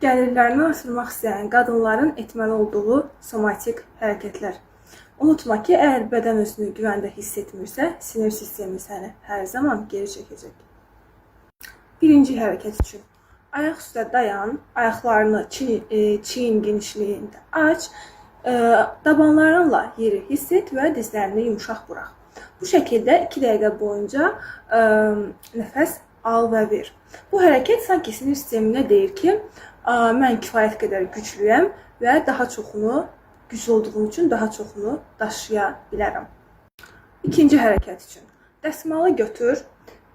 Gəlirlərini artırmaq istəyən qadınların etməli olduğu somatik hərəkətlər. Unutma ki, əgər bədən özünü güvəndə hiss etmirsə, sinir sistemi səni hər zaman geri çəkəcək. Birinci hərəkət üçün. Ayaq üstə dayan, ayaqlarını çiyin genişliyində aç, dabanlarınla yeri hiss et və dizlərini yumuşaq burax. Bu şəkildə 2 dəqiqə boyunca nəfəs al və ver. Bu hərəkət sanki sinir sisteminə deyir ki, mən kifayət qədər güclüyəm və daha çoxunu, güclü olduğum üçün daha çoxunu daşıya bilərəm. İkinci hərəkət üçün. Dəsmalı götür,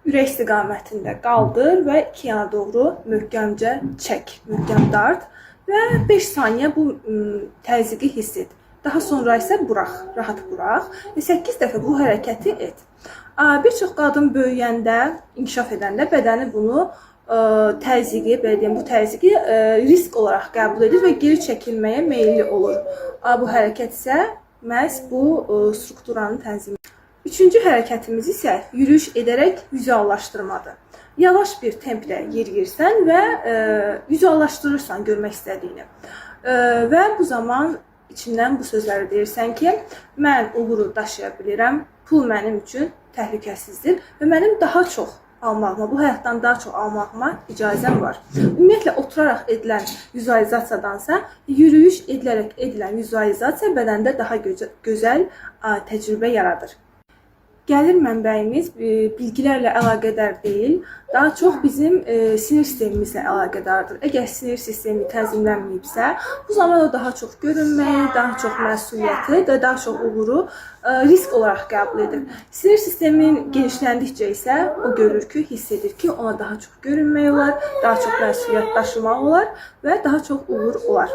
ürək istiqamətində qaldır və 2 yana doğru möhkəmcə çək, möhkəm dart və 5 saniyə bu təzyiqi hiss et. Daha sonra isə burax, rahat burax və 8 dəfə bu hərəkəti et. Bir çox qadın böyüyəndə, inkişaf edəndə bədəni bunu təzyiqi, belə deyim, bu təzyiqi risk olaraq qəbul edir və geri çəkilməyə meyilli olur. Bu hərəkət isə məhz bu strukturanın tənzimi. Üçüncü hərəkətimiz isə yürüyüş edərək vizuallaşdırmadır. Yavaş bir tempdə yeriyirsən və vizuallaşdırırsan görmək istədiyini. Və bu zaman içindən bu sözləri deyirsən ki, mən uğuru daşıya bilirəm, pul mənim üçün təhlükəsizdir və mənim daha çox almağıma, bu həyatdan daha çox almağıma icazəm var. Ümumiyyətlə, oturaraq edilən vizualizasiyadansa, yürüyüş edilərək edilən vizualizasiya bədəndə daha gözəl təcrübə yaradır. Gəlir mənbəyimiz bilgilərlə əlaqədar deyil, daha çox bizim sinir sistemimizlə əlaqədardır. Əgər sinir sistemi tənzimlənməyibsə, bu zaman o daha çox görünməyi, daha çox məsuliyyəti və daha çox uğuru risk olaraq qəbul edir. Sinir sistemin genişləndikcə isə o görür ki, hiss edir ki, ona daha çox görünmək olar, daha çox məsuliyyət daşımaq olar və daha çox uğur olar.